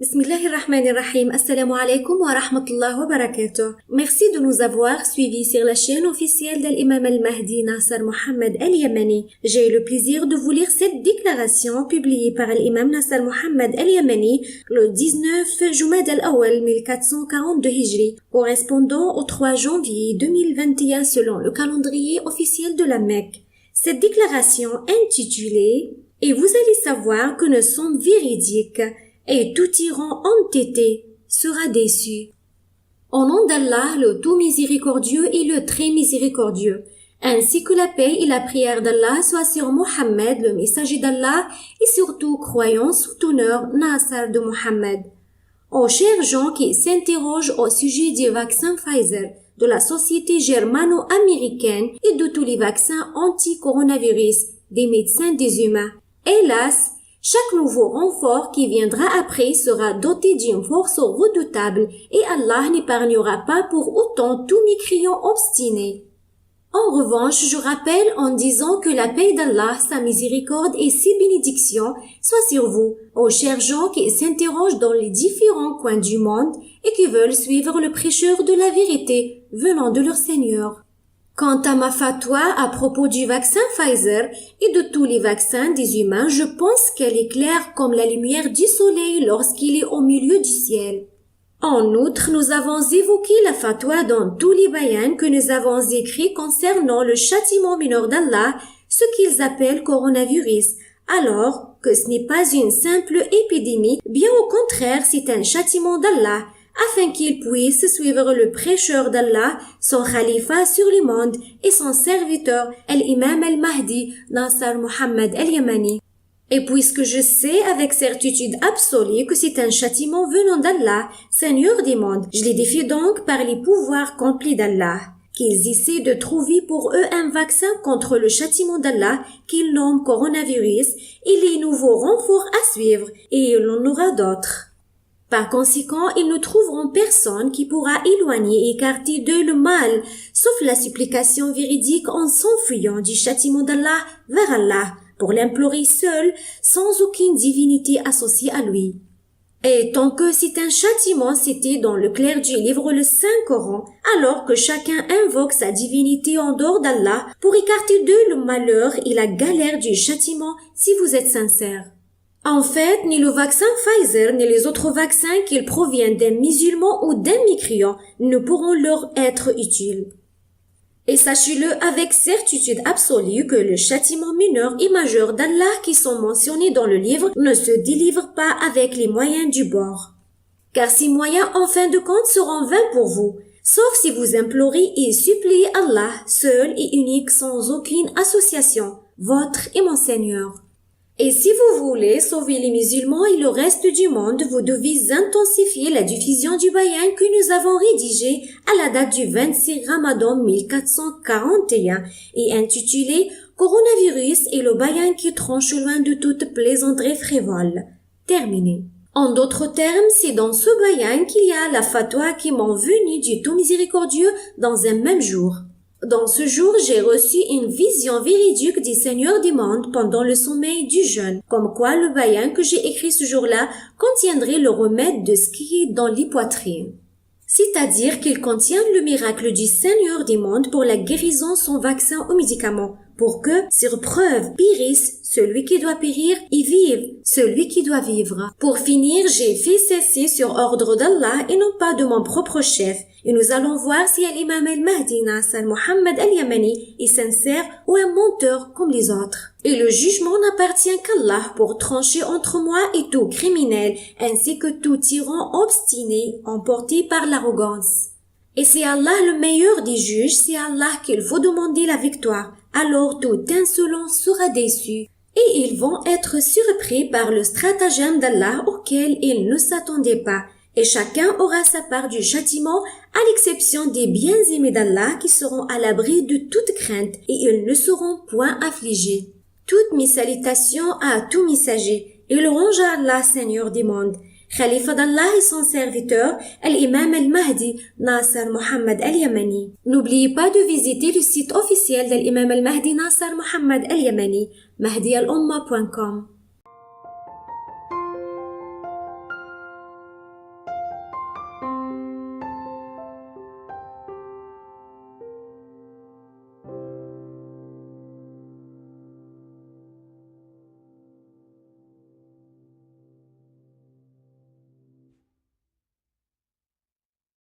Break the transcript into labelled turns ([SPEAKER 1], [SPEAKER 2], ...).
[SPEAKER 1] Bismillahirrahmanirrahim. Assalamu alaikum wa rahmatullahi wa barakatuh. Merci de nous avoir suivis sur la chaîne officielle de l'imam al-Mahdi Nasser Mohammed al-Yamani. J'ai le plaisir de vous lire cette déclaration publiée par l'imam Nasser Mohammed al-Yamani le 19 Jumad al-Awwal 1442 Hijri, correspondant au 3 janvier 2021 selon le calendrier officiel de la Mecque. Cette déclaration intitulée « Et vous allez savoir que nous sommes véridiques » et tout tyran entêté sera déçu. Au nom d'Allah, le tout miséricordieux et le très miséricordieux, ainsi que la paix et la prière d'Allah soient sur Mohammed, le messager d'Allah, et surtout croyants sous honneur Nasser de Mohammed. Aux chers gens qui s'interrogent au sujet du vaccin Pfizer, de la société germano-américaine et de tous les vaccins anti-coronavirus, des médecins des humains, hélas, chaque nouveau renfort qui viendra après sera doté d'une force redoutable et Allah n'épargnera pas pour autant tous mécréants obstinés. En revanche, je rappelle en disant que la paix d'Allah, sa miséricorde et ses bénédictions soient sur vous, aux chers gens qui s'interrogent dans les différents coins du monde et qui veulent suivre le prêcheur de la vérité venant de leur Seigneur. Quant à ma fatwa à propos du vaccin Pfizer et de tous les vaccins des humains, je pense qu'elle est claire comme la lumière du soleil lorsqu'il est au milieu du ciel. En outre, nous avons évoqué la fatwa dans tous les bayans que nous avons écrits concernant le châtiment mineur d'Allah, ce qu'ils appellent coronavirus, alors que ce n'est pas une simple épidémie, bien au contraire, c'est un châtiment d'Allah, afin qu'il puisse suivre le prêcheur d'Allah, son khalifa sur le monde et son serviteur, l'imam al-Mahdi, Nasser Mohammed al-Yamani. Et puisque je sais avec certitude absolue que c'est un châtiment venant d'Allah, Seigneur des mondes, je les défie donc par les pouvoirs complets d'Allah, qu'ils essaient de trouver pour eux un vaccin contre le châtiment d'Allah qu'ils nomment coronavirus et les nouveaux renforts à suivre, et il en aura d'autres. Par conséquent, ils ne trouveront personne qui pourra éloigner et écarter d'eux le mal, sauf la supplication véridique en s'enfuyant du châtiment d'Allah vers Allah, pour l'implorer seul, sans aucune divinité associée à lui. Et tant que c'est un châtiment cité dans le clair du livre le Saint-Coran, alors que chacun invoque sa divinité en dehors d'Allah pour écarter d'eux le malheur et la galère du châtiment si vous êtes sincère. En fait, ni le vaccin Pfizer ni les autres vaccins qu'ils proviennent d'un musulman ou d'un mécréant ne pourront leur être utiles. Et sachez-le avec certitude absolue que le châtiment mineur et majeur d'Allah qui sont mentionnés dans le livre ne se délivrent pas avec les moyens du bord. Car ces moyens en fin de compte seront vains pour vous, sauf si vous implorez et suppliez Allah seul et unique sans aucune association, votre et mon Seigneur. Et si vous voulez sauver les musulmans et le reste du monde, vous devez intensifier la diffusion du bayan que nous avons rédigé à la date du 26 Ramadan 1441 et intitulé « Coronavirus et le bayan qui tranche loin de toute plaisanterie frivole ». Terminé. En d'autres termes, c'est dans ce bayan qu'il y a la fatwa qui m'en venue du tout miséricordieux dans un même jour. Dans ce jour, j'ai reçu une vision véridique du Seigneur des mondes pendant le sommeil du jeûne, comme quoi le bayan que j'ai écrit ce jour-là contiendrait le remède de ce qui est dans les poitrines. C'est-à-dire qu'il contient le miracle du Seigneur des mondes pour la guérison sans vaccin ou médicament, pour que, sur preuve, périsse celui qui doit périr et vive celui qui doit vivre. Pour finir, j'ai fait cesser sur ordre d'Allah et non pas de mon propre chef. Et nous allons voir si l'imam al-Mahdi Nasser Mohammed al-Yamani est sincère ou un menteur comme les autres. Et le jugement n'appartient qu'Allah pour trancher entre moi et tout criminel, ainsi que tout tyran obstiné, emporté par l'arrogance. Et c'est Allah le meilleur des juges, c'est Allah qu'il faut demander la victoire. Alors tout insolent sera déçu. Et ils vont être surpris par le stratagème d'Allah auquel ils ne s'attendaient pas. Et chacun aura sa part du châtiment, à l'exception des bien-aimés d'Allah qui seront à l'abri de toute crainte et ils ne seront point affligés. Toutes mes salutations à tout messager et louange à Allah, Seigneur des mondes, Khalifa d'Allah et son serviteur, l'imam al-Mahdi, Nasser Mohammed al-Yamani. N'oubliez pas de visiter le site officiel de l'imam al-Mahdi, Nasser Mohammed al-Yamani, mahdialumma.com.